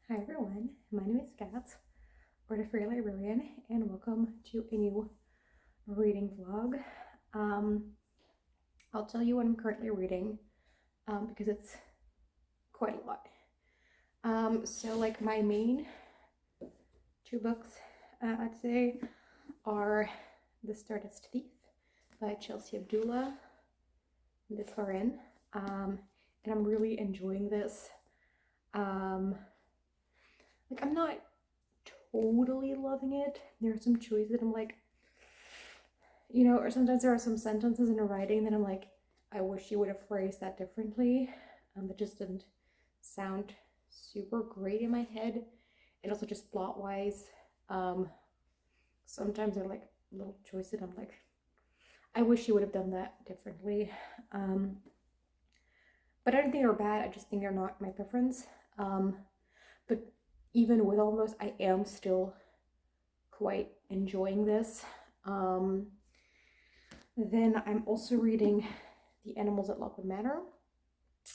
Hi everyone, my name is Kat, or the Free Librarian, and welcome to a new reading vlog. I'll tell you what I'm currently reading because it's quite a lot. So like my main two books I'd say are The Stardust Thief by Chelsea Abdullah, this Lauren, and I'm really enjoying this. Like, I'm not totally loving it. There are some choices that I'm like, or sometimes there are some sentences in the writing that I'm like, I wish you would have phrased that differently. That just didn't sound super great in my head. And also just plot-wise, sometimes there are like little choices that I'm like, I wish you would have done that differently. But I don't think they're bad, I just think they're not my preference. But even with all those, I am still quite enjoying this. Then I'm also reading The Animals at Lockwood Manor,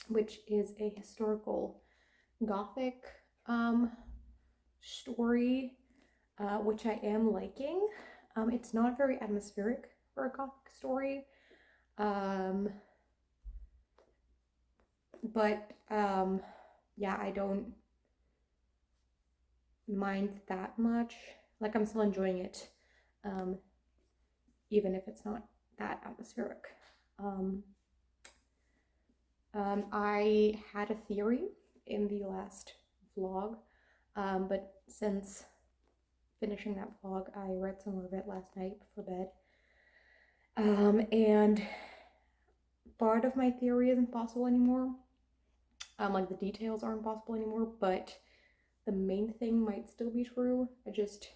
which is a historical gothic story, which I am liking. It's not very atmospheric for a gothic story, but yeah, I don't mind that much. Like, I'm still enjoying it, even if it's not that atmospheric. I had a theory in the last vlog, but since finishing that vlog, I read some more of it last night before bed. And part of my theory isn't possible anymore. Like, the details aren't possible anymore, but the main thing might still be true. I just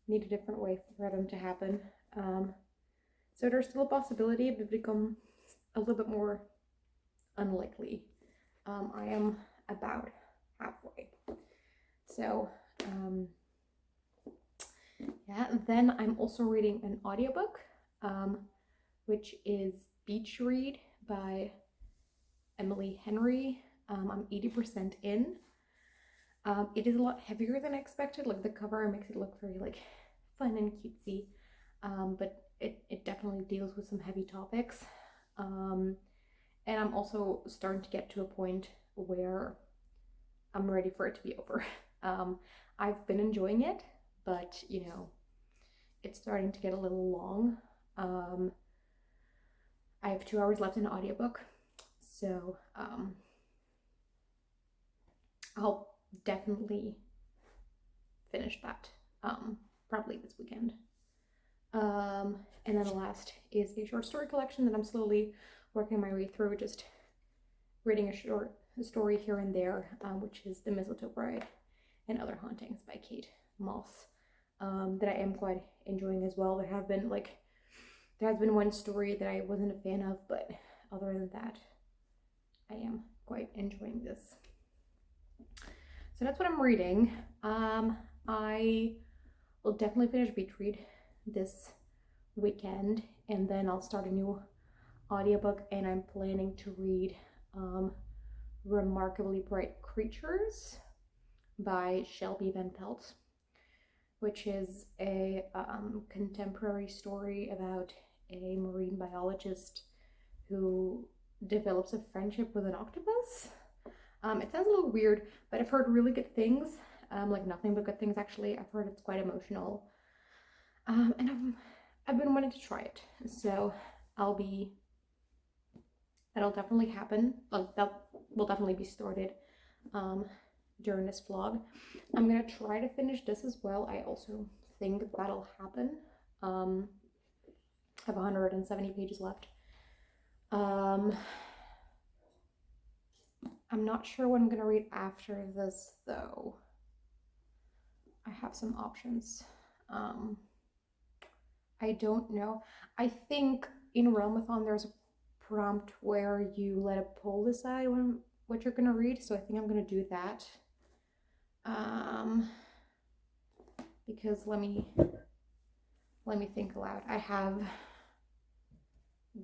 need a different way for them to happen. So there's still a possibility, but it become a little bit more unlikely. I am about halfway. So yeah, then I'm also reading an audiobook, which is Beach Read by Emily Henry. I'm 80% in. It is a lot heavier than I expected. Like, the cover makes it look very like fun and cutesy, but it definitely deals with some heavy topics. And I'm also starting to get to a point where I'm ready for it to be over. I've been enjoying it, but it's starting to get a little long. I have 2 hours left in the audiobook, so I'll definitely finish that probably this weekend. And then the last is a short story collection that I'm slowly working my way through, just reading a short story here and there, which is The Mistletoe Bride and Other Hauntings by Kate Mosse, that I am quite enjoying as well. There has been one story that I wasn't a fan of, but other than that, I am quite enjoying this. So that's what I'm reading. I will definitely finish Beach Read this weekend, and then I'll start a new audiobook, and I'm planning to read Remarkably Bright Creatures by Shelby Van Pelt, which is a contemporary story about a marine biologist who develops a friendship with an octopus. It sounds a little weird, but I've heard really good things, like nothing but good things actually. I've heard it's quite emotional, and I've been wanting to try it, so that'll definitely happen. Like, that will definitely be started during this vlog. I'm gonna try to finish this as well. I also think that'll happen. I have 170 pages left. I'm not sure what I'm gonna read after this though. I have some options. I don't know. I think in Realmathon there's a prompt where you let a poll decide what you're gonna read, so I think I'm gonna do that. Because let me think aloud. I have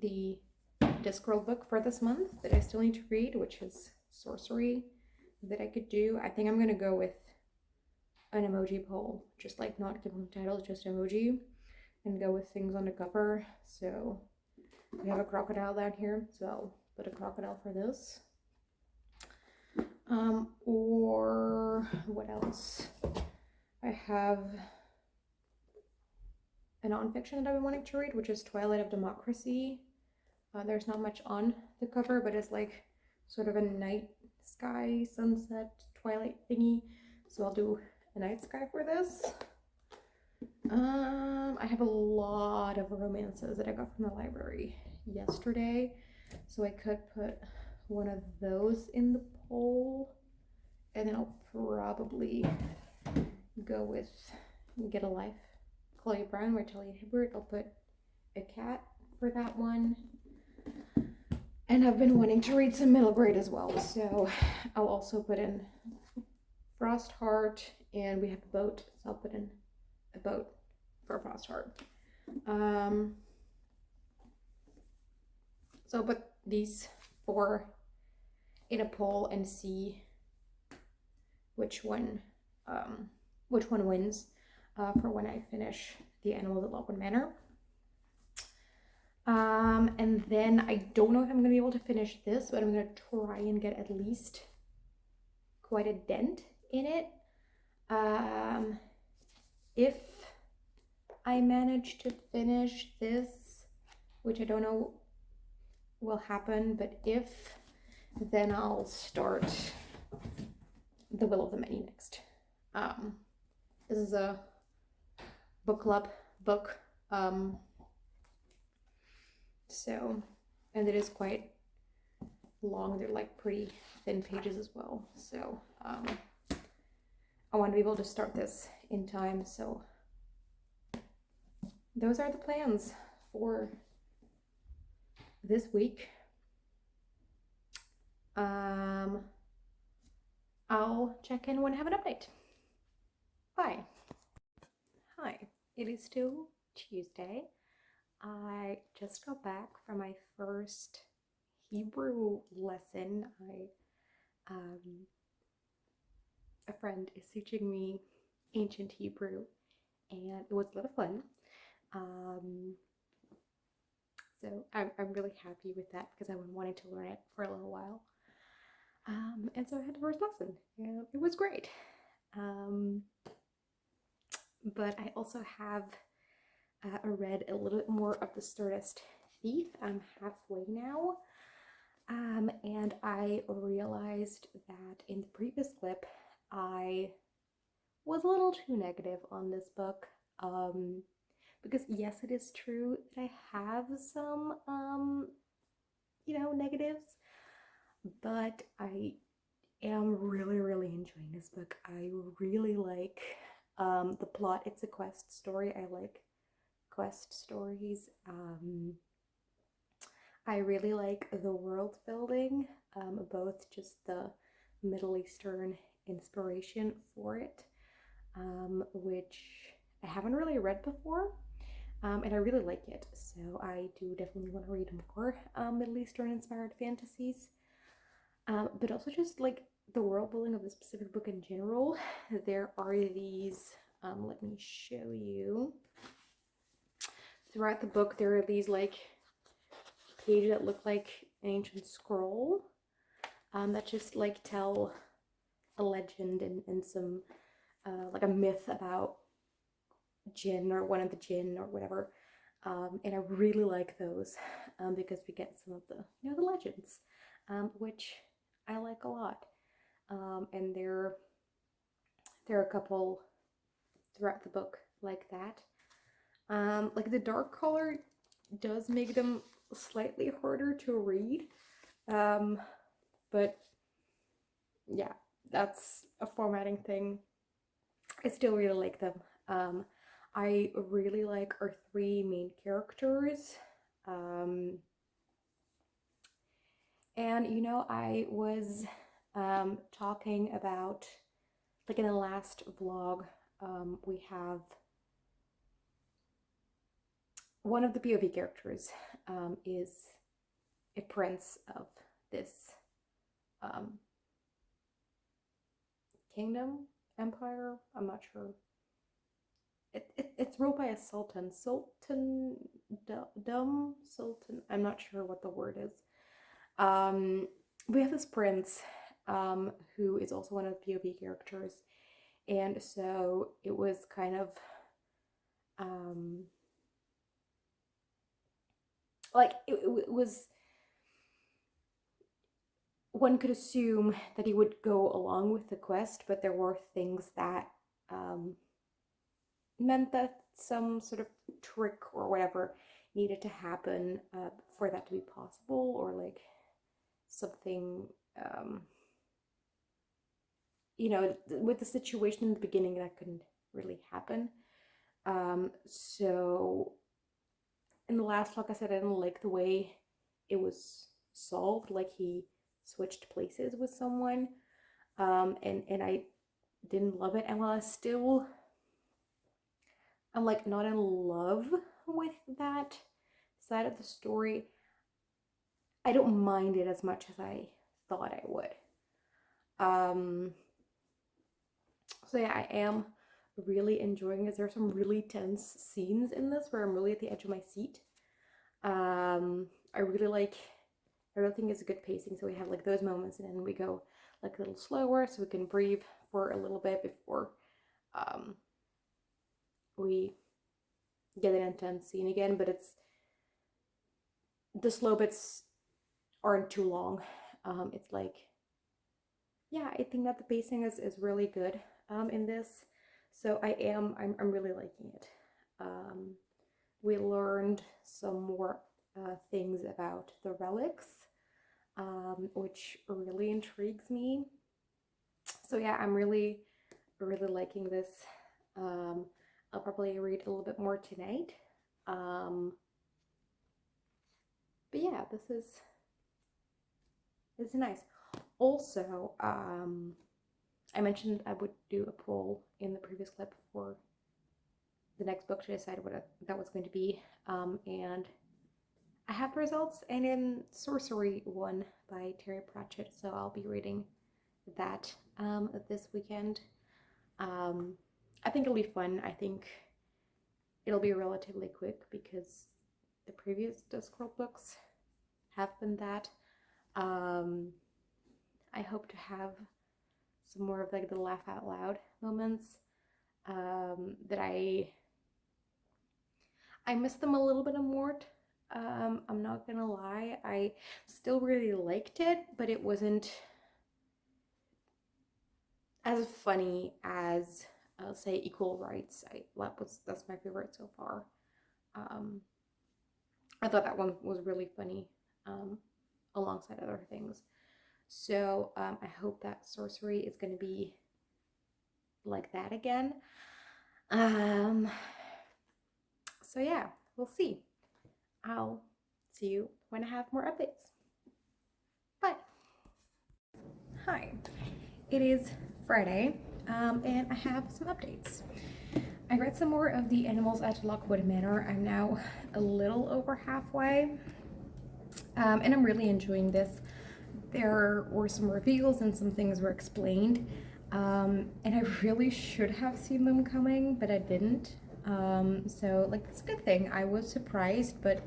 the Discworld book for this month that I still need to read, which is Sourcery, that I could do. I think I'm gonna go with an emoji poll, just like not give them titles, just emoji, and go with things on the cover. So we have a crocodile down here, so I'll put a crocodile for this. Or what else? I have a nonfiction that I've been wanting to read, which is Twilight of Democracy. There's not much on the cover, but it's like sort of a night sky, sunset, twilight thingy. So I'll do a night sky for this. I have a lot of romances that I got from the library yesterday, so I could put one of those in the poll, and then I'll probably go with Get a Life, Chloe Brown by Talia Hibbert. I'll put a cat for that one. And I've been wanting to read some middle grade as well, so I'll also put in Frostheart, and we have a boat, so I'll put in a boat for Frostheart. So I'll put these 4 in a poll and see which one wins for when I finish the Animals at Lockwood Manor. And then I don't know if I'm gonna be able to finish this, but I'm gonna try and get at least quite a dent in it. If I manage to finish this, which I don't know will happen, but if, then I'll start The Will of the Many next. This is a book club book. So, and it is quite long. They're like pretty thin pages as well. So, I want to be able to start this in time. So, those are the plans for this week. I'll check in when I have an update. Bye. Hi, it is still Tuesday. I just got back from my first Hebrew lesson. A friend is teaching me ancient Hebrew, and it was a lot of fun. So I'm really happy with that because I've been wanting to learn it for a little while. And so I had the first lesson, and it was great. But I also have read a little bit more of the Stardust Thief. I'm halfway now. And I realized that in the previous clip, I was a little too negative on this book. Because yes, it is true that I have some, negatives, but I am really, really enjoying this book. I really like the plot. It's a quest story. I like quest stories. I really like the world building, both just the Middle Eastern inspiration for it, which I haven't really read before, and I really like it. So I do definitely want to read more Middle Eastern inspired fantasies, but also just like the world building of the specific book in general. There are these, let me show you. Throughout the book, there are these like pages that look like an ancient scroll that just like tell a legend and some like a myth about Jinn or one of the Jinn or whatever. And I really like those because we get some of the the legends, which I like a lot. And there are a couple throughout the book like that. Like the dark color does make them slightly harder to read, but yeah, that's a formatting thing. I still really like them. I really like our 3 main characters, and I was talking about, like in the last vlog, we have one of the POV characters is a prince of this kingdom, empire. I'm not sure. It's ruled by a sultan. Sultan. I'm not sure what the word is. We have this prince, who is also one of the POV characters, and so it was kind of, like it was. One could assume that he would go along with the quest, but there were things that meant that some sort of trick or whatever needed to happen for that to be possible, or like something, with the situation in the beginning that couldn't really happen. So in the last vlog, I said I didn't like the way it was solved, like he switched places with someone, and I didn't love it. And while I'm like not in love with that side of the story, I don't mind it as much as I thought I would. So yeah, I am really enjoying this. There are some really tense scenes in this where I'm really at the edge of my seat. I really think it's a good pacing, so we have like those moments, and then we go like a little slower so we can breathe for a little bit before we get an intense scene again. But the slow bits aren't too long. It's like, yeah, I think that the pacing is really good in this, so I'm really liking it. We learned some more things about the relics, which really intrigues me. So yeah, I'm really liking this. I'll probably read a little bit more tonight. But yeah, this is nice. Also, I mentioned I would do a poll in the previous clip for the next book to decide what that was going to be, and I have the results, and in Sourcery one by Terry Pratchett, so I'll be reading that this weekend. I think it'll be fun. I think it'll be relatively quick because the previous Discworld books have been that. I hope to have some more of like the laugh out loud moments, that I miss them a little bit of Mort. I'm not gonna lie, I still really liked it, but it wasn't as funny as say Equal Rights. That's my favorite so far. I thought that one was really funny, alongside other things. So I hope that Sourcery is going to be like that again. So yeah, we'll see. I'll see you when I have more updates. Bye. Hi, it is Friday, and I have some updates. I read some more of the Animals at Lockwood Manor. I'm now a little over halfway, and I'm really enjoying this. There were some reveals and some things were explained, and I really should have seen them coming, but I didn't. So like, it's a good thing. I was surprised, but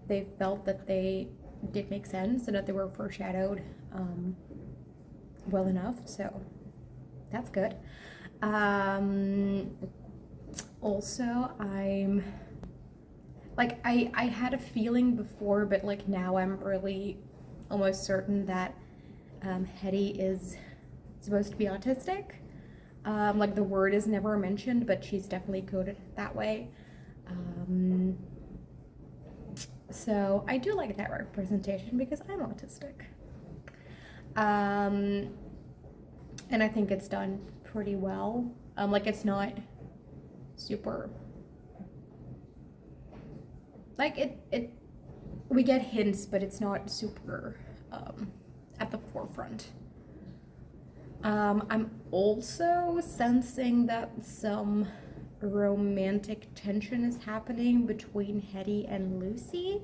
they felt that they did make sense and that they were foreshadowed well enough, so that's good. Also, I'm like, I had a feeling before, but like now I'm really almost certain that Healey is supposed to be autistic. Like, the word is never mentioned, but she's definitely coded that way. So I do like that representation because I'm autistic. And I think it's done pretty well. Like, it's not super, like, it we get hints, but it's not super at the forefront. I'm also sensing that some romantic tension is happening between Hetty and Lucy.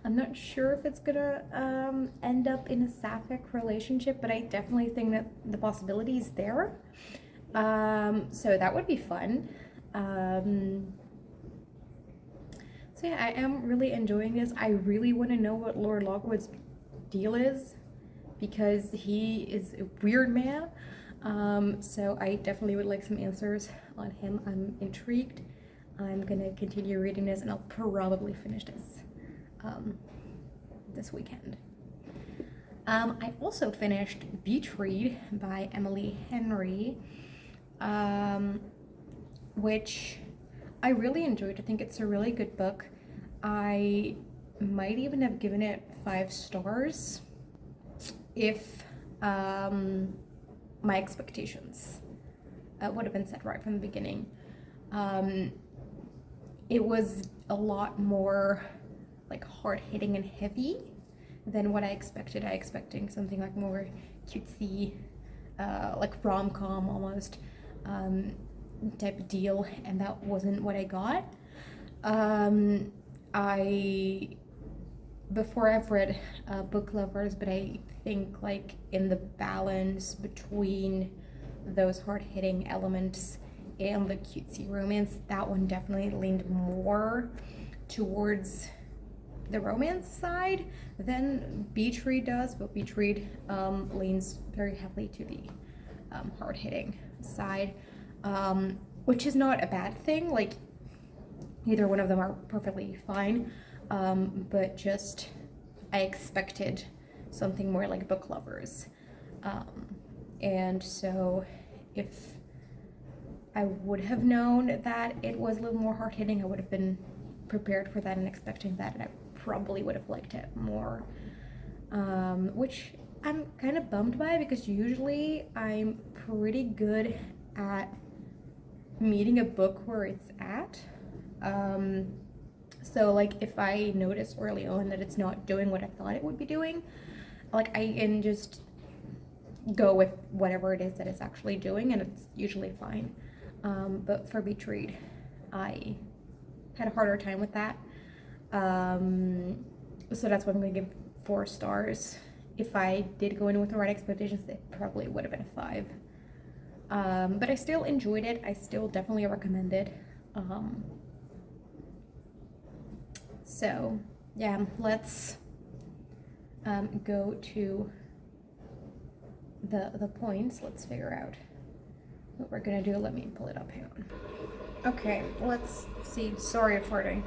I'm not sure if it's gonna end up in a sapphic relationship, but I definitely think that the possibility is there. So that would be fun. So yeah, I am really enjoying this. I really want to know what Lord Lockwood's deal is, because he is a weird man. So I definitely would like some answers on him. I'm intrigued. I'm gonna continue reading this, and I'll probably finish this this weekend. I also finished Beach Read by Emily Henry, which I really enjoyed. I think it's a really good book. I might even have given it 5 stars if my expectations would have been set right from the beginning. It was a lot more like hard-hitting and heavy than what I expected. I expecting something like more cutesy, like rom-com almost type of deal, and that wasn't what I got. Before I've read Book Lovers, but I think like in the balance between those hard-hitting elements and the cutesy romance, that one definitely leaned more towards the romance side than Beach Read does, but Beach Read leans very heavily to the hard-hitting side, which is not a bad thing. Like, either one of them are perfectly fine, but just I expected something more like Book Lovers, and so if I would have known that it was a little more hard-hitting, I would have been prepared for that and expecting that, and I probably would have liked it more, which I'm kind of bummed by, because usually I'm pretty good at meeting a book where it's at. So like if I notice early on that it's not doing what I thought it would be doing, like I can just go with whatever it is that it's actually doing, and it's usually fine. But for Beach Read, I had a harder time with that. So that's why I'm going to give 4 stars. If I did go in with the right expectations, it probably would have been a 5. But I still enjoyed it. I still definitely recommend it. So yeah, let's go to the points. Let's figure out what we're gonna do. Let me pull it up. Hang on. Okay, let's see. Sorry for the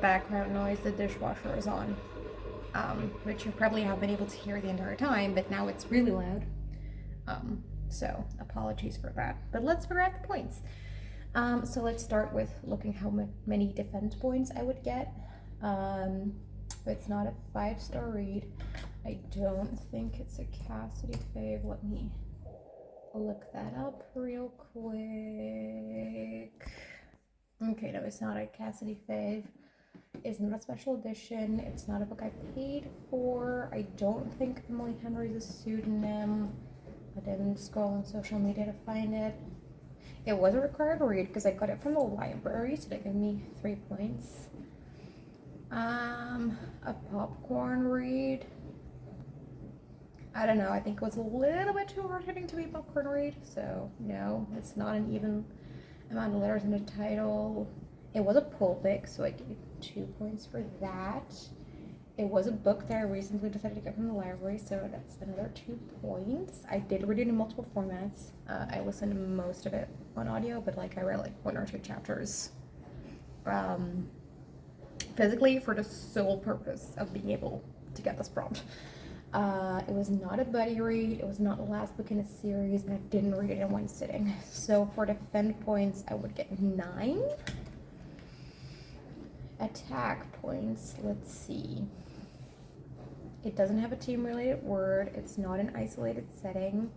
background noise. The dishwasher is on, which you probably have been able to hear the entire time, but now it's really loud. So apologies for that. But let's figure out the points. So let's start with looking how many defense points I would get. It's not a 5-star read. I don't think it's a Cassidy fave. Let me look that up real quick. Okay, no, it's not a Cassidy fave. It's not a special edition. It's not a book I paid for. I don't think Emily Henry's a pseudonym. I didn't scroll on social media to find it. It was a required read because I got it from the library, so they gave me 3 points. A popcorn read. I don't know, I think it was a little bit too hard-hitting to be a popcorn read, so no, it's not an even amount of letters in the title. It was a pull pick, so I gave 2 points for that. It was a book that I recently decided to get from the library, so that's another 2 points. I did read it in multiple formats. I listened to most of it on audio, but like I read like 1 or 2 chapters physically for the sole purpose of being able to get this prompt. It was not a buddy read. It was not the last book in a series, and I didn't read it in one sitting. So for defend points, I would get 9. Attack points, let's see. It doesn't have a team-related word. It's not an isolated setting.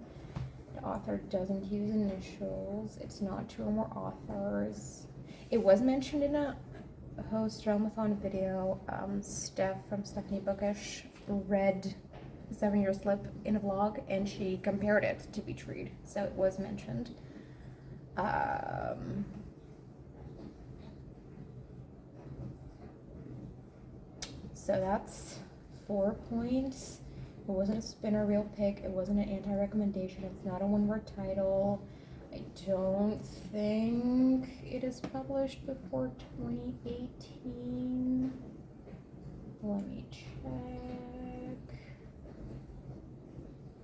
The author doesn't use initials. It's not 2 or more authors. It was mentioned in a host Realmathon video. Steph from Stephanie Bookish read 7 Year Slip in a vlog, and she compared it to Beach Read, so it was mentioned. So that's 4 points. It wasn't a spinner reel pick. It wasn't an anti-recommendation. It's not a one-word title. I don't think it is published before 2018. Let me check.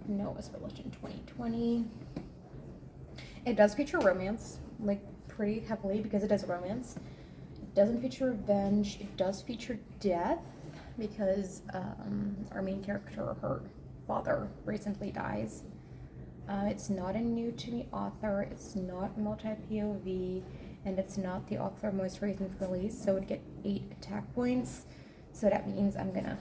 No, it was published in 2020. It does feature romance, like pretty heavily because it is a romance. It doesn't feature revenge. It does feature death because our main character, her father, recently dies. It's not a new to me author. It's not multi-POV, and it's not the author most recent release, so it would get 8 attack points. So that means I'm gonna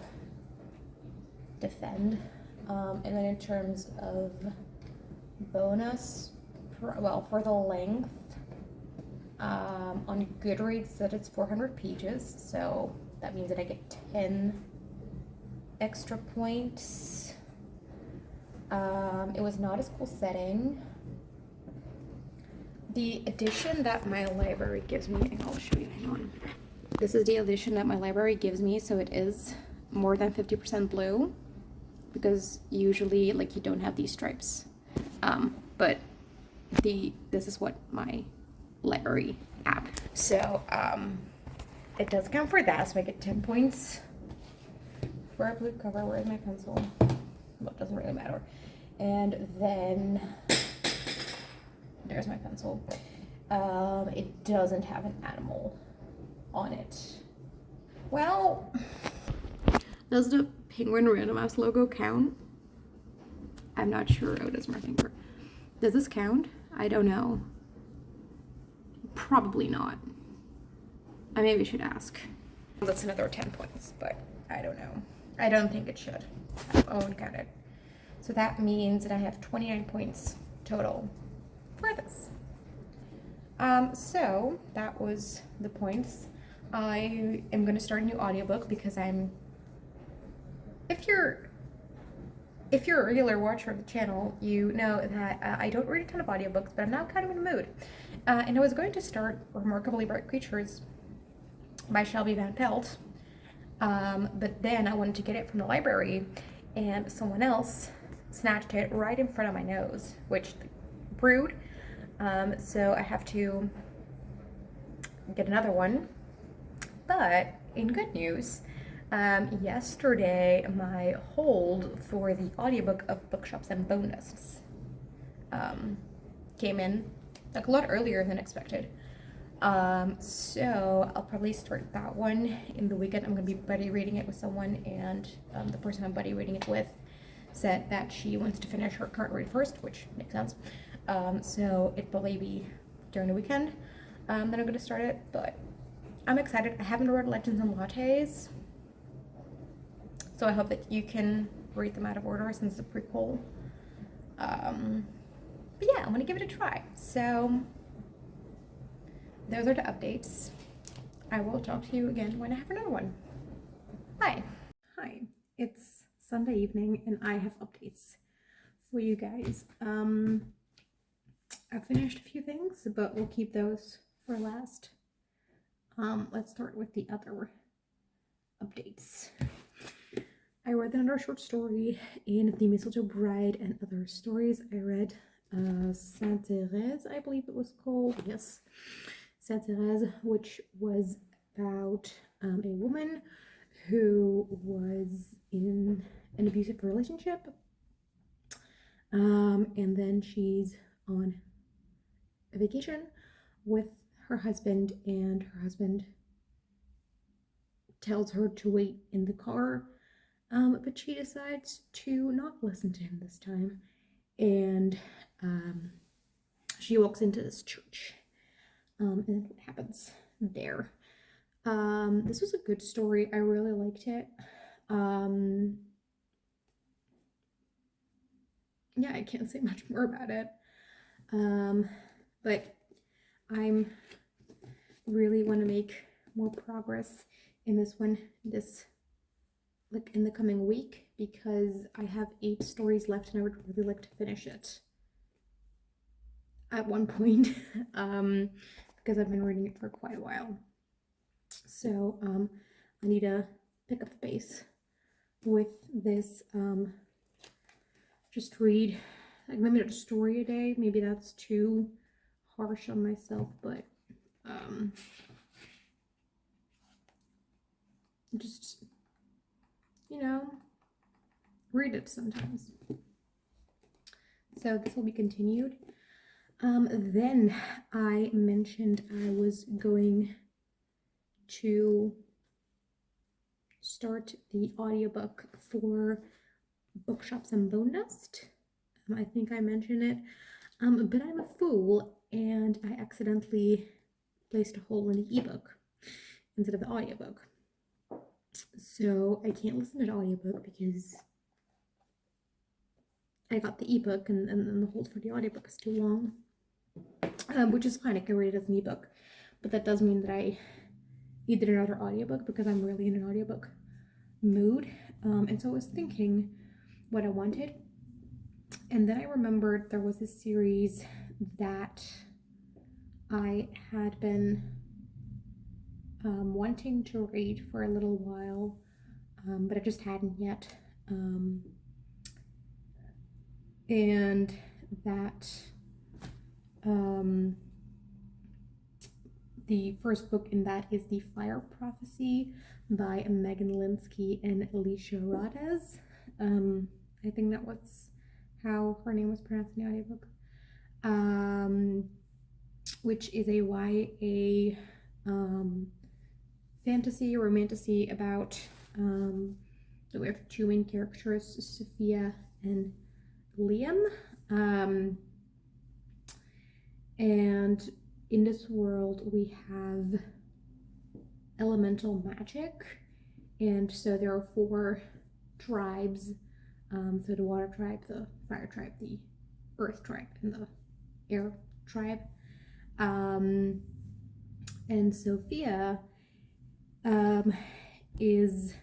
defend. And then in terms of bonus, for the length, on Goodreads that it's 400 pages, so that means that I get 10 extra points. It was not a school setting. The edition that my library gives me, and I'll show you, hang on. This is the edition that my library gives me, so it is more than 50% blue, because usually, like, you don't have these stripes. But this is what my library app. So, it does count for that, so I get 10 points for a blue cover. Where's my pencil? Well, it doesn't really matter. And then, there's my pencil. It doesn't have an animal on it. Well, does the Penguin Random House logo count? I'm not sure. Oh, that's my finger. Does this count? I don't know. Probably not. I maybe should ask. That's another 10 points, but I don't know. I don't think it should. I won't count it. So that means that I have 29 points total for this. So that was the points. I am going to start a new audiobook because if you're a regular watcher of the channel, you know that I don't read a ton of audiobooks, but I'm now kind of in the mood. And I was going to start Remarkably Bright Creatures by Shelby Van Pelt, but then I wanted to get it from the library, and someone else snatched it right in front of my nose, which rude. So I have to get another one. But in good news, yesterday my hold for the audiobook of Bookshops and Bonedust came in like a lot earlier than expected. So I'll probably start that one in the weekend. I'm going to be buddy reading it with someone, and the person I'm buddy reading it with said that she wants to finish her current read first, which makes sense. So it'll probably be during the weekend that I'm going to start it, but I'm excited. I haven't read Legends and Lattes, so I hope that you can read them out of order since it's a prequel. But yeah, I'm gonna give it a try. So those are the updates. I will talk to you again when I have another one. Bye. Hi, it's Sunday evening and I have updates for you guys. I've finished a few things, but we'll keep those for last. Let's start with the other updates. I read another short story in the Mistletoe Bride and Other Stories. I read Saint-Thérèse, I believe it was called. Yes, Saint-Thérèse, which was about a woman who was in an abusive relationship. And then she's on a vacation with her husband, and her husband tells her to wait in the car, but she decides to not listen to him this time, and she walks into this church, and then what happens there? This was a good story. I really liked it. Yeah, I can't say much more about it, but I'm really want to make more progress in this one in the coming week, because I have 8 stories left and I would really like to finish it at one point, because I've been reading it for quite a while. So I need to pick up the pace with this. Just read, like, maybe not a story a day. Maybe that's too harsh on myself, but just, you know, read it sometimes. So this will be continued. Then I mentioned I was going to start the audiobook for Bookshops and Bonedust. I think I mentioned it. But I'm a fool and I accidentally placed a hole in the ebook instead of the audiobook. So I can't listen to the audiobook because I got the ebook and the hold for the audiobook is too long. Which is fine, I can read it as an ebook. But that does mean that I needed another audiobook because I'm really in an audiobook mood. And so I was thinking what I wanted. And then I remembered there was a series that I had been wanting to read for a little while, but I just hadn't yet. And that the first book in that is The Fire Prophecy by Megan Linski and Alicia Rades. I think that was how her name was pronounced in the audiobook. Which is a YA fantasy, romantasy about we have two main characters, Sophia and Liam. And in this world we have elemental magic, and so there are 4 tribes. So the water tribe, the fire tribe, the earth tribe, and the air tribe. And Sophia is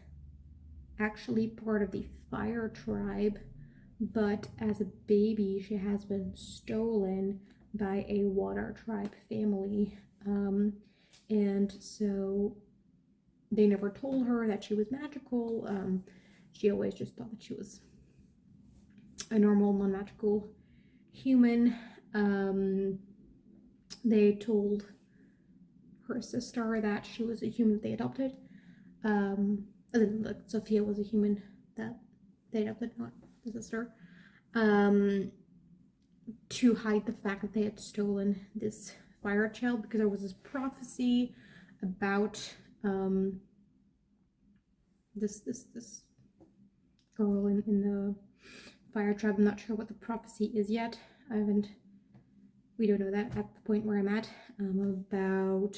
actually part of the fire tribe, but as a baby she has been stolen by a water tribe family. And so they never told her that she was magical. She always just thought that she was a normal, non-magical human. They told her sister that she was a human that they adopted. And then Sophia was a human that they adopted, not the sister. To hide the fact that they had stolen this fire child, because there was this prophecy about this girl in the fire tribe. I'm not sure what the prophecy is yet. We don't know that at the point where I'm at. About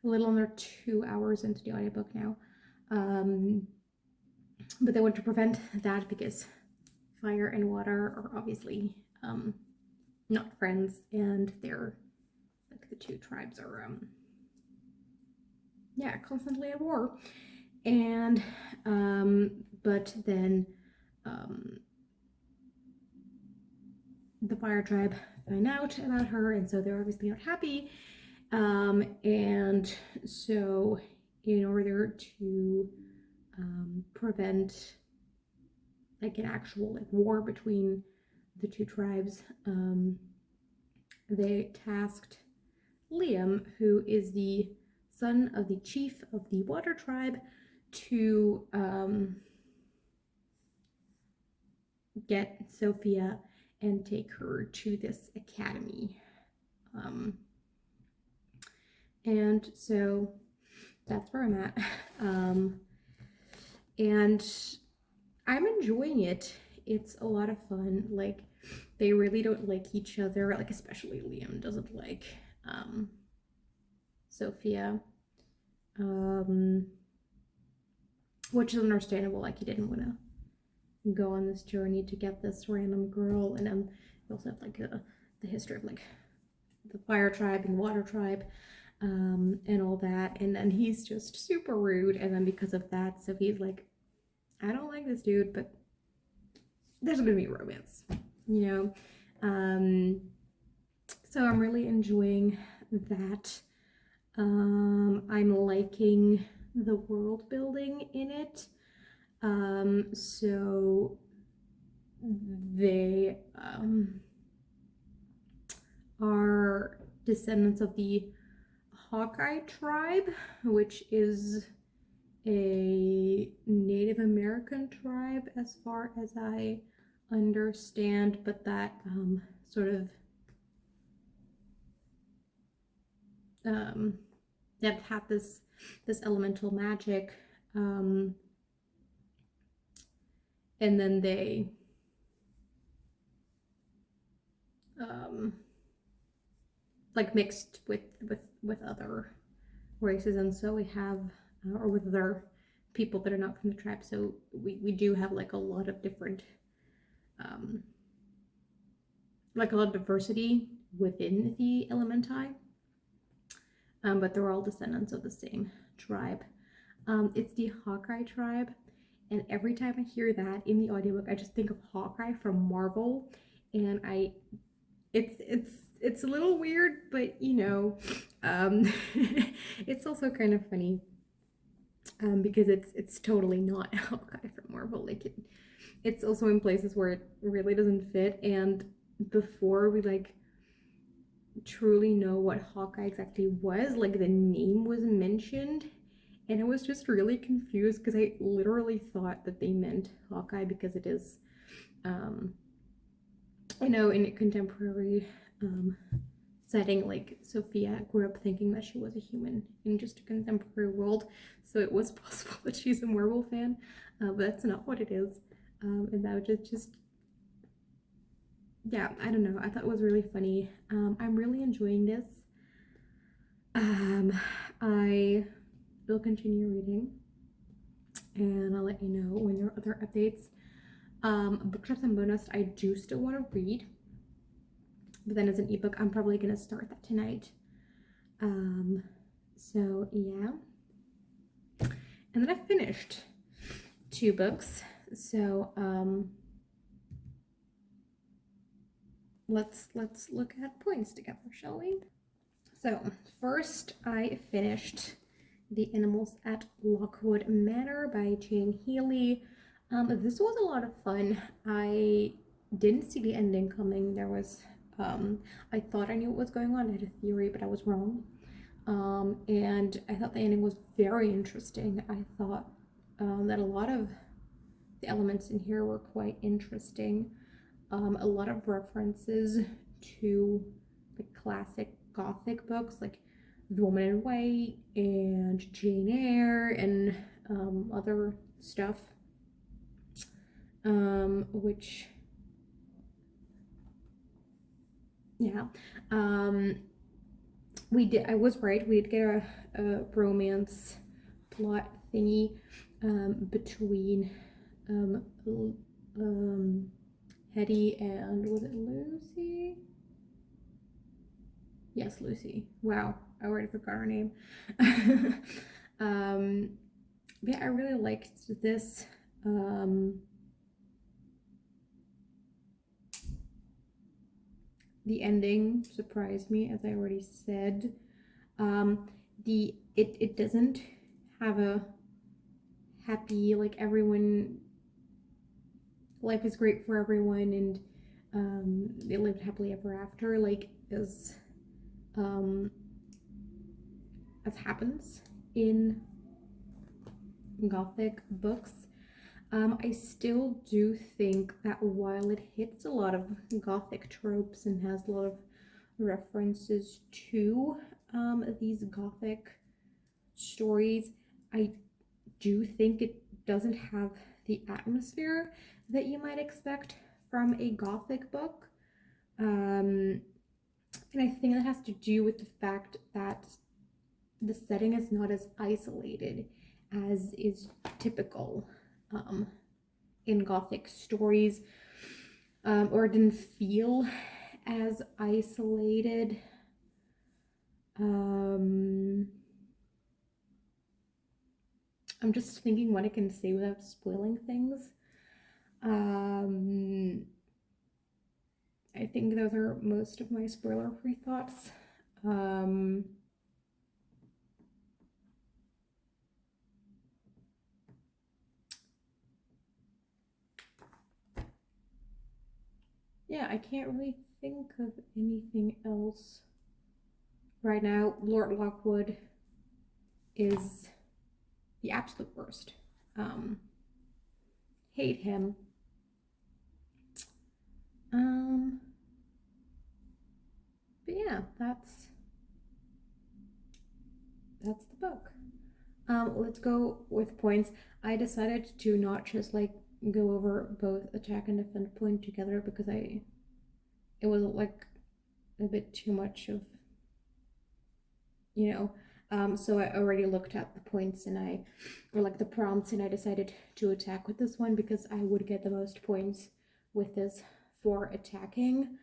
a little under 2 hours into the audiobook now. But they want to prevent that because fire and water are obviously not friends, and they're like the 2 tribes are constantly at war. And but then the fire tribe find out about her, and so they're obviously not happy. And so in order to prevent like an actual like war between the 2 tribes, they tasked Liam, who is the son of the chief of the water tribe, to get Sophia and take her to this academy. And so that's where I'm at. And I'm enjoying it. It's a lot of fun. Like, they really don't like each other. Like, especially Liam doesn't like Sophia. Which is understandable. Like, he didn't want to go on this journey to get this random girl. And we also have like the history of like the fire tribe and water tribe, and all that. And then he's just super rude. And then because of that, Sophie's like, I don't like this dude, but there's gonna be romance, you know. So I'm really enjoying that. I'm liking the world building in it. So they are descendants of the Hawkeye tribe, which is a Native American tribe as far as I understand, but that sort of that had this elemental magic, and then they like mixed with other races, and so we have or with other people that are not from the tribe. So we do have like a lot of different like a lot of diversity within the Elementi, but they're all descendants of the same tribe. It's the Hawkeye tribe, and every time I hear that in the audiobook, I just think of Hawkeye from Marvel, and it's a little weird, but you know, it's also kind of funny, because it's totally not Hawkeye from Marvel. Like it's also in places where it really doesn't fit, and before we like truly know what Hawkeye exactly was, like the name was mentioned, and I was just really confused because I literally thought that they meant Hawkeye because it is, I know in a contemporary setting, like Sophia grew up thinking that she was a human in just a contemporary world, so it was possible that she's a Marvel fan, but that's not what it is, and that was just yeah, I don't know, I thought it was really funny. I'm really enjoying this. I will continue reading, and I'll let you know when there are other updates. Bookshops and Bonedust I do still want to read, but then as an ebook I'm probably gonna start that tonight. So yeah, and then I finished 2 books, so let's look at points together, shall we? So first I finished The Animals at Lockwood Manor by Jane Healey. This was a lot of fun. I didn't see the ending coming. There was I thought I knew what was going on. I had a theory, but I was wrong. And I thought the ending was very interesting. I thought that a lot of the elements in here were quite interesting. A lot of references to the classic Gothic books like The Woman in White and Jane Eyre and other stuff, which yeah, I was right, we did get a romance plot thingy between Hetty and, was it Lucy? Yes, Lucy. Wow, I already forgot her name. Yeah, I really liked this. The ending surprised me, as I already said. It doesn't have a happy, like everyone, life is great for everyone and they lived happily ever after, like as happens in Gothic books. I still do think that while it hits a lot of Gothic tropes and has a lot of references to these Gothic stories, I do think it doesn't have the atmosphere that you might expect from a Gothic book. And I think that has to do with the fact that the setting is not as isolated as is typical in Gothic stories, or didn't feel as isolated. I'm just thinking what I can say without spoiling things. I think those are most of my spoiler-free thoughts. yeah, I can't really think of anything else right now. Lord Lockwood is the absolute worst. Hate him. But yeah, that's the book. Let's go with points. I decided to not just like go over both attack and defend point together because it was like a bit too much of, you know. So I already looked at the points and the prompts, and I decided to attack with this one because I would get the most points with this for attacking.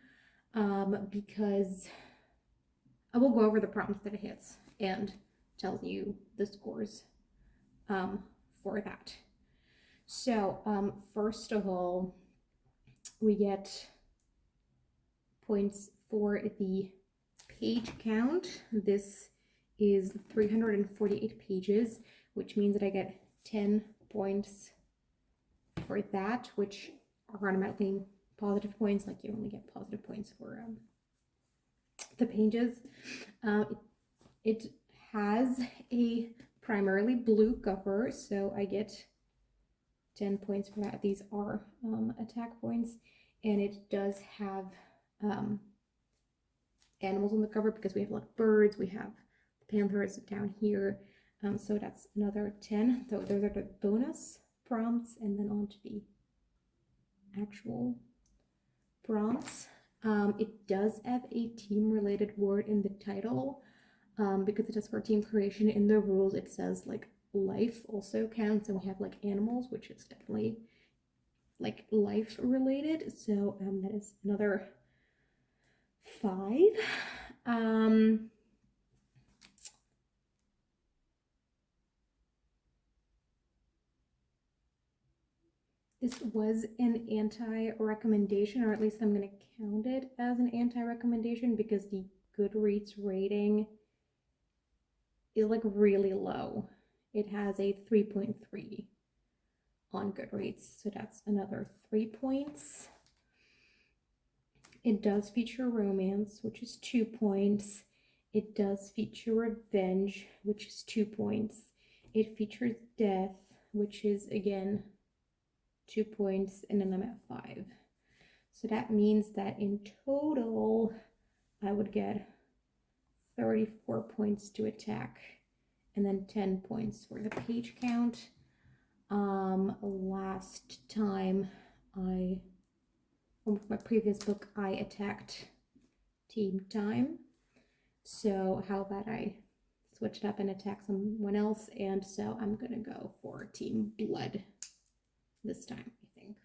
Because I will go over the prompts that it hits and tell you the scores for that. So first of all, we get points for the page count. This is 348 pages, which means that I get 10 points for that, which are automatically positive points. Like, you only get positive points for the pages. It has a primarily blue cover, so I get 10 points for that. These are attack points, and it does have animals on the cover because we have a lot of birds. We have the panthers down here, so that's another 10. So those are the bonus prompts, and then on to the actual prompts. It does have a team-related word in the title, because it is for team creation. In the rules, it says like life also counts, and we have like animals, which is definitely like life related. So that is another 5. This was an anti-recommendation, or at least I'm going to count it as an anti-recommendation because the Goodreads rating is like really low. It has a 3.3 on Goodreads, so that's another 3 points. It does feature romance, which is 2 points. It does feature revenge, which is 2 points. It features death, which is again 2 points, and then I'm at 5. So that means that in total, I would get 34 points to attack, and then 10 points for the page count. Last time with my previous book, I attacked team time. So how about I switch it up and attack someone else? And so I'm gonna go for team blood this time, I think.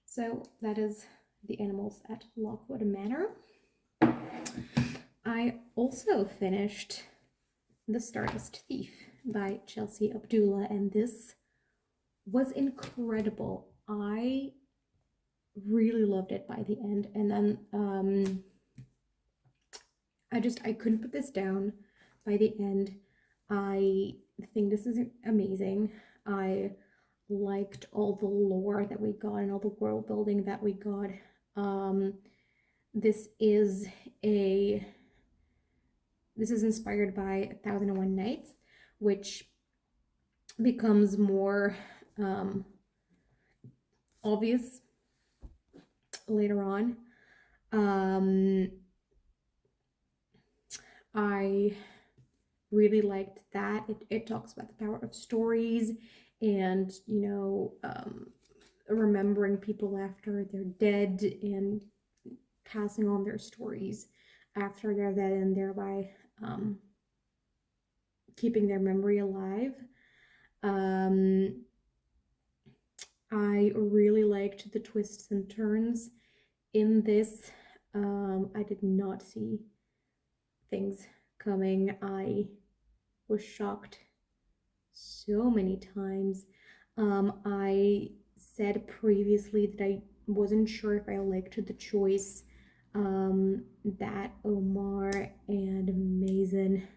So that is the animals at Lockwood Manor. I also finished The Stardust Thief by Chelsea Abdullah, and this was incredible. I really loved it by the end, and then I couldn't put this down by the end. I think this is amazing. I liked all the lore that we got and all the world building that we got. This is inspired by 1001 Nights, which becomes more obvious later on. I really liked that. It talks about the power of stories and, remembering people after they're dead and passing on their stories after they're dead, and thereby keeping their memory alive. I really liked the twists and turns in this. I did not see things coming. I was shocked so many times. I said previously that I wasn't sure if I liked the choice that Omar and Mason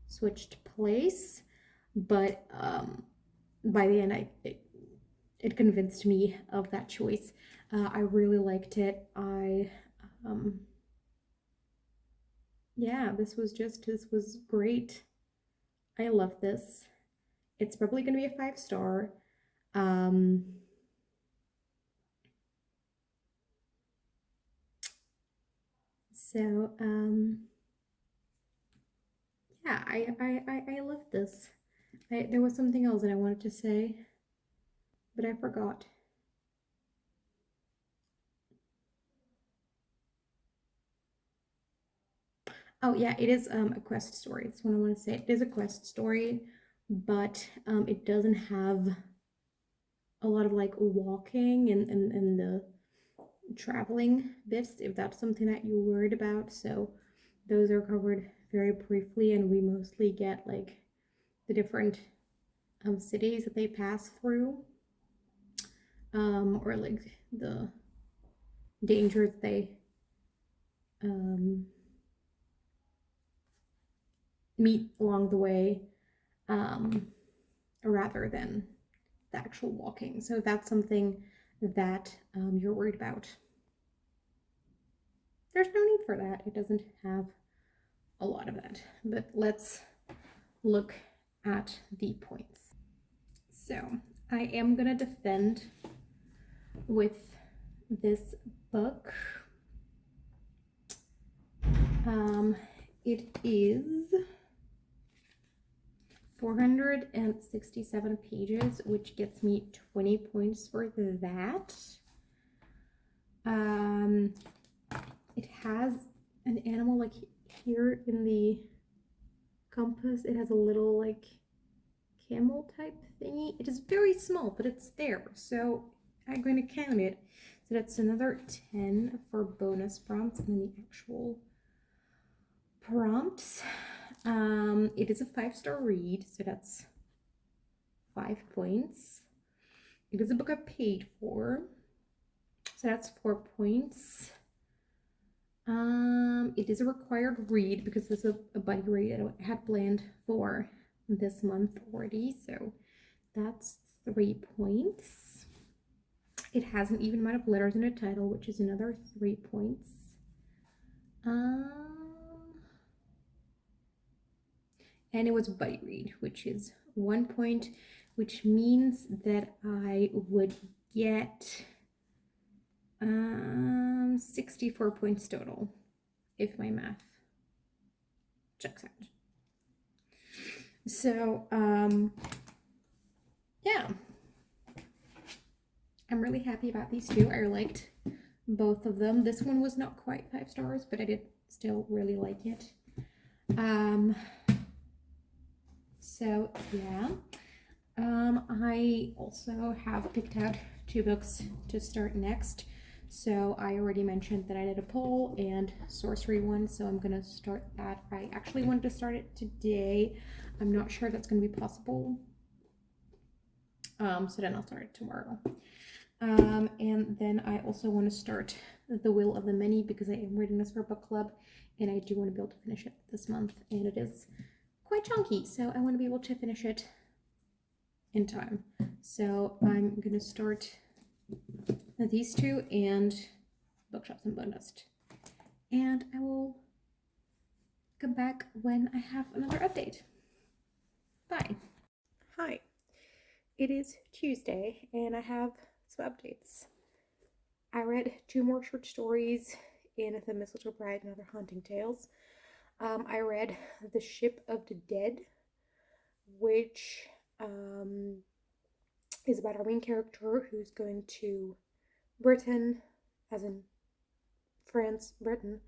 switched place, but by the end it convinced me of that choice. I really liked it. Yeah, this was great. I love this. It's probably going to be a 5-star. So, yeah, I love this. There was something else that I wanted to say, but I forgot. Oh yeah, it is a quest story. That's what I want to say. It is a quest story, but it doesn't have a lot of like walking and the traveling bits, if that's something that you're worried about. So those are covered very briefly, and we mostly get like the different cities that they pass through, or like the dangers they meet along the way, rather than the actual walking. So if that's something that you're worried about, there's no need for that. It doesn't have a lot of that. But let's look at the points. So I am gonna defend with this book. It is 467 pages, which gets me 20 points for that. It has an animal like here in the compass. It has a little like camel type thingy. It is very small, but it's there, so I'm going to count it. So that's another 10 for bonus prompts, and then the actual prompts. It is a 5-star read, so that's 5 points. It is a book I paid for, so that's 4 points. It is a required read because this is a buddy read I had planned for this month already, so that's 3 points. It has an even amount of letters in the title, which is another 3 points. And it was a buddy read, which is 1 point, which means that I would get 64 points total, if my math checks out. So, yeah. I'm really happy about these two. I liked both of them. This one was not quite 5 stars, but I did still really like it. So, yeah. I also have picked out 2 books to start next. So I already mentioned that I did a poll and Sourcery one, so I'm gonna start that. I actually wanted to start it today. I'm not sure if that's gonna be possible. So then I'll start it tomorrow. And then I also want to start The Will of the Many because I am reading this for book club, and I do want to be able to finish it this month, and it is quite chunky, so I want to be able to finish it in time. So I'm going to start these 2 and Bookshops and Bonedust, and I will come back when I have another update. Bye. Hi, it is Tuesday, and I have some updates. I read 2 more short stories in the Mistletoe Bride and Other Haunting Tales. I read The Ship of the Dead, which is about our main character who's going to Britain, as in France, Britain,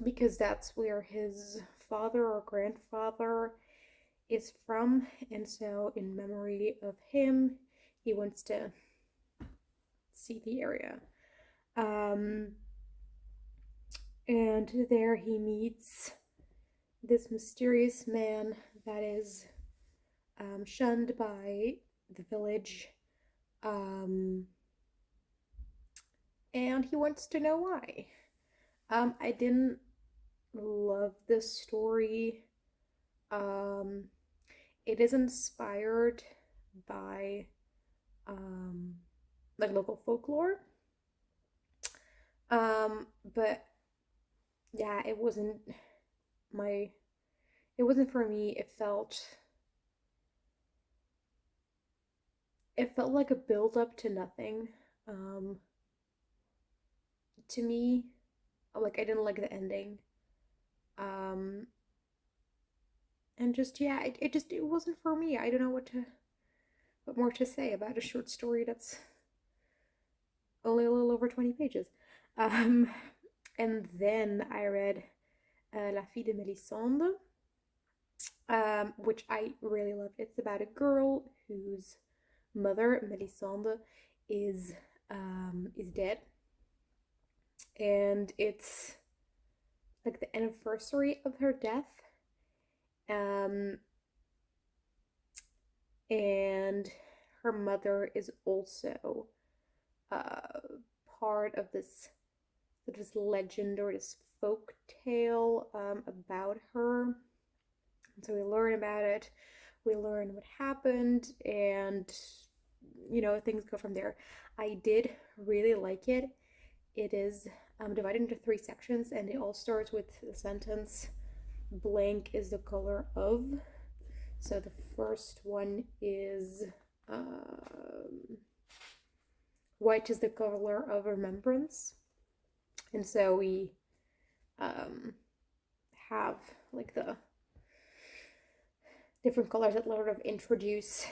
because that's where his father or grandfather is from, and so in memory of him, he wants to see the area. And there he meets this mysterious man that is shunned by the village, and he wants to know why. I didn't love this story. It is inspired by like local folklore. But yeah, it wasn't for me. It felt like a build up to nothing. Um, to me, like I didn't like the ending. Um, and just yeah, it wasn't for me. I don't know what more to say about a short story that's only a little over 20 pages. Um, and then I read La Fille de Mélisande, which I really loved. It's about a girl whose mother, Mélisande, is dead, and it's like the anniversary of her death. Um, and her mother is also uh, part of this legend or this folk tale about her. And so we learn about it, we learn what happened, and things go from there. I did really like it. It is divided into 3 sections, and it all starts with the sentence, blank is the color of. So the first one is white is the color of remembrance. And so we have like the different colors that sort of introduce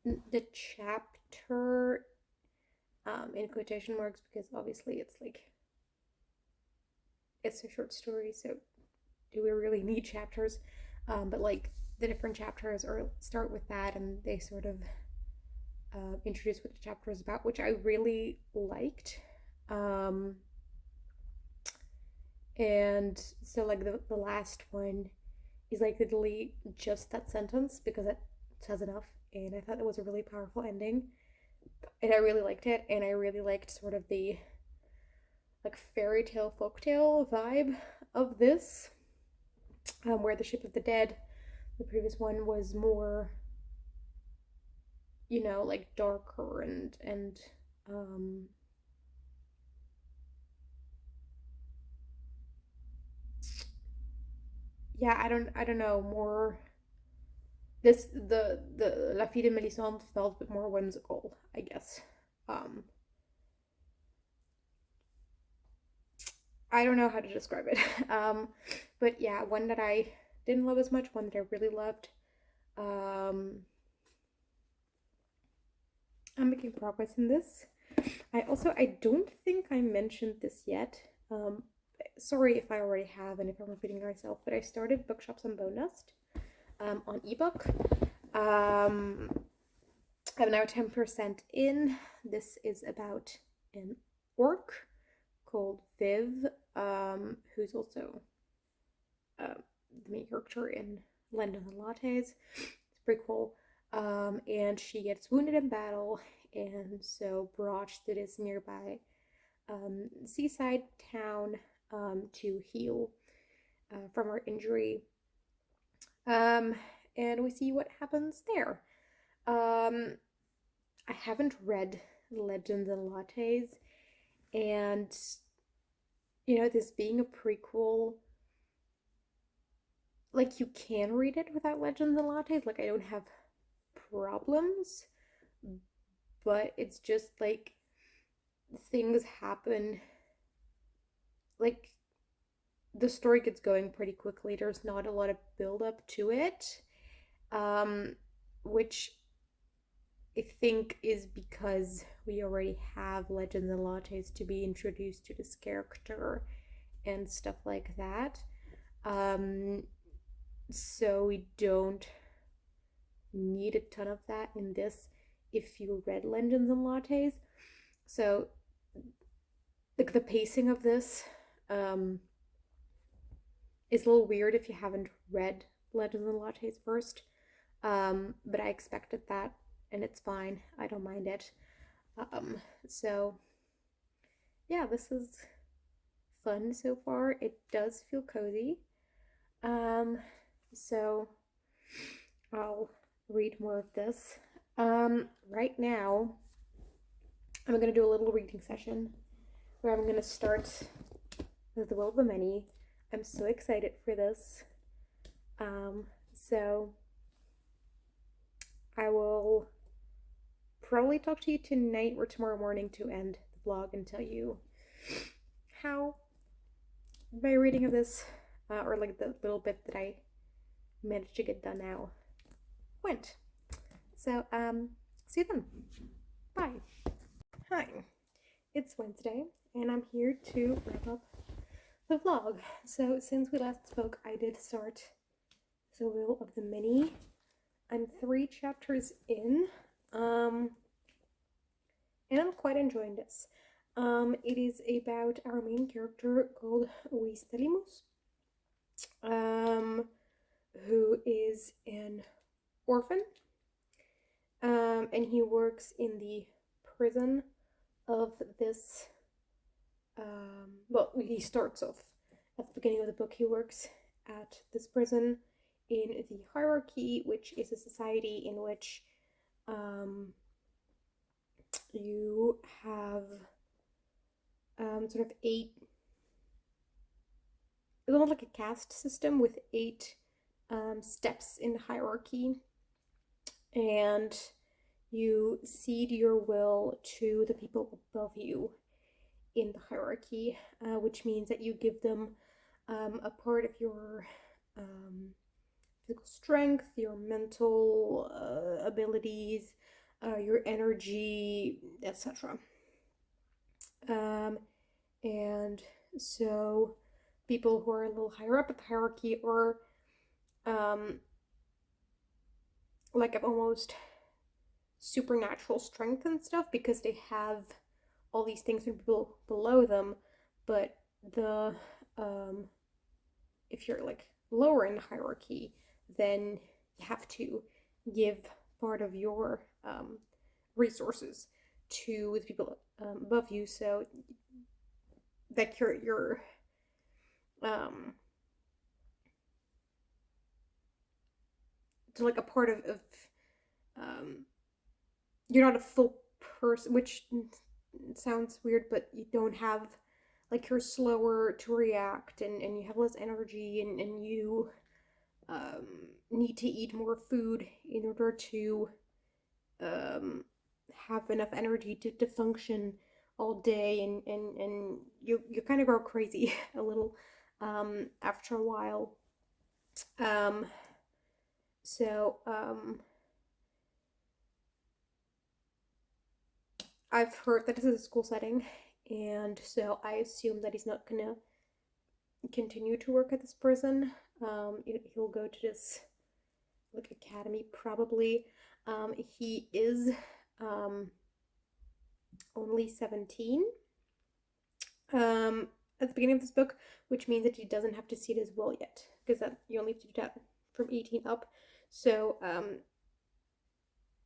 the chapter in quotation marks, because obviously it's a short story, so do we really need chapters? But like the different chapters start with that, and they sort of introduce what the chapter is about, which I really liked. And so like the last one is like literally just that sentence, because it says enough, and I thought it was a really powerful ending, and I really liked it. And I really liked sort of the like fairy tale folktale vibe of this, where the Ship of the Dead, the previous one, was more like darker and yeah, I don't know, more this the La Fille de Mélisande felt a bit more whimsical, I guess. um I don't know how to describe it. But yeah, one that I didn't love as much, one that I really loved. I'm making progress in this. I don't think I mentioned this yet. Sorry if I already have and if I'm repeating myself, but I started Bookshops on Bonedust on ebook. I'm now 10% in. This is about an orc called Viv, who's also the main character in London and Lattes. It's pretty cool. And she gets wounded in battle, and so brought to this nearby seaside town to heal from her injury. And we see what happens there. I haven't read Legends and Lattes, and this being a prequel, like you can read it without Legends and Lattes. Like I don't have problems, but it's just like things happen, like the story gets going pretty quickly. There's not a lot of build up to it, which I think is because we already have Legends and Lattes to be introduced to this character and stuff like that. So we don't need a ton of that in this if you read Legends and Lattes. So like the pacing of this is a little weird if you haven't read Legends and Lattes first. But I expected that, and it's fine. I don't mind it. So yeah, this is fun so far. It does feel cozy. So I'll read more of this. Right now, I'm going to do a little reading session where I'm going to start with The Will of the Many. I'm so excited for this. So I will probably talk to you tonight or tomorrow morning to end the vlog and tell you how my reading of this, or like the little bit that I managed to get done now, went. So, see you then. Bye. Hi. It's Wednesday, and I'm here to wrap up the vlog. So, since we last spoke, I did start The Will of the Many. I'm 3 chapters in, and I'm quite enjoying this. It is about our main character called Wisterimus, who is an orphan, and he works in the prison of this, well, he starts off at the beginning of the book, he works at this prison in the Hierachy, which is a society in which you have sort of 8, it's almost like a caste system with 8 steps in the hierarchy, and you cede your will to the people above you in the hierarchy, which means that you give them a part of your physical strength, your mental abilities, your energy, etc. And so people who are a little higher up at the hierarchy are like have almost supernatural strength and stuff because they have all these things from people below them, but the if you're like lower in the hierarchy, then you have to give part of your resources to the people above you, so that you're to like a part of you're not a full person, which sounds weird, but you don't have, like, you're slower to react, and you have less energy, and you need to eat more food in order to have enough energy to function all day, and you kind of go crazy a little after a while. I've heard that this is a school setting, and so I assume that he's not gonna continue to work at this prison. He'll go to this like academy probably. He is only 17 at the beginning of this book, which means that he doesn't have to cede his will yet, because that you only have to do that from 18 up. So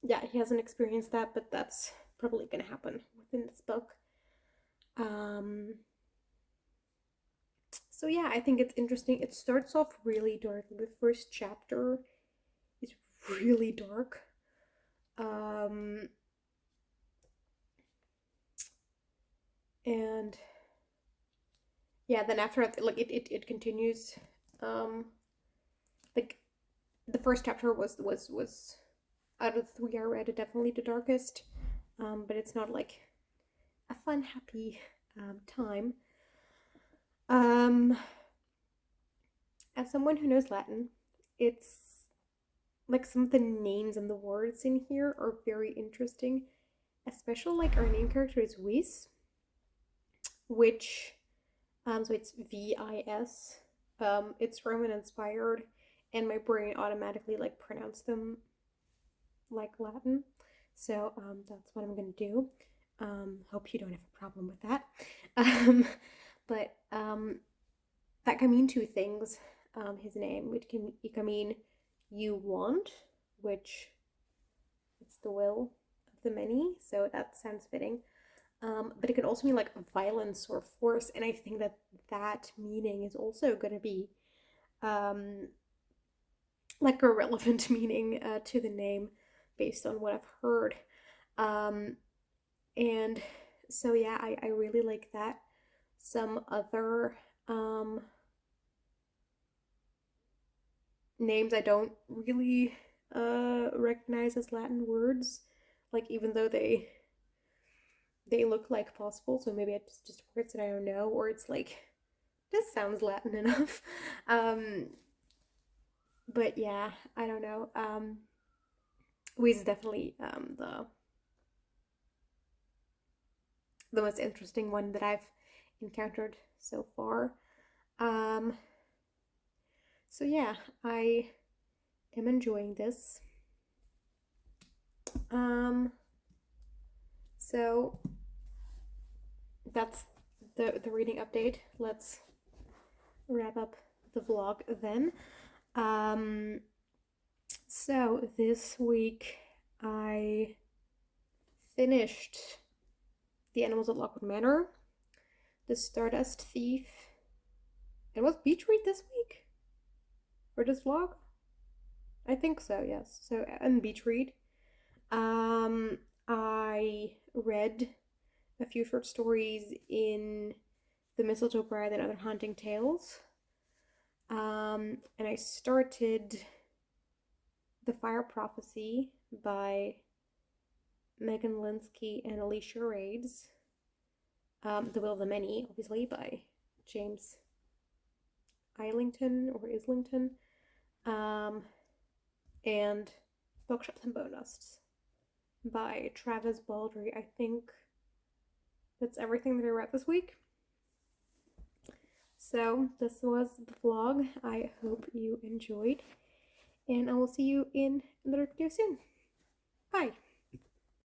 yeah, he hasn't experienced that, but that's probably gonna happen within this book. So yeah, I think it's interesting. It starts off really dark. The first chapter is really dark. And yeah, then after that, like it continues. Like the first chapter was out of the 3 I read, definitely the darkest. But it's not like a fun, happy time. As someone who knows Latin, it's like some of the names and the words in here are very interesting, especially like our main character is Vis, which so it's V-I-S. It's Roman inspired, and my brain automatically like pronounced them like Latin, so that's what I'm gonna do. Hope you don't have a problem with that. But that can mean 2 things. His name, which can mean you want, which it's the will of the many, so that sounds fitting. But it could also mean like violence or force, and I think that meaning is also going to be like a relevant meaning to the name based on what I've heard. And so yeah, I really like that. Some other names I don't really recognize as Latin words, like even though they look like possible, so maybe it's just words that I don't know, or it's like this sounds Latin enough. um but yeah, I don't know. Weez is definitely the most interesting one that I've encountered so far. Um, so yeah, I am enjoying this. Um, so that's the reading update. Let's wrap up the vlog then. Um, so this week I finished The Animals at Lockwood Manor, The Stardust Thief, and was Beach Read this week? For this vlog? I think so, yes. So, and Beach Read. I read a few short stories in The Mistletoe Bride and Other Haunting Tales. And I started The Fire Prophecy by Megan Linski and Alicia Rades. The Will of the Many, obviously, by James Islington. And Bookshops and Bonedust by Travis Baldree. I think that's everything that I read this week. So this was the vlog. I hope you enjoyed, and I will see you in another video soon. Bye!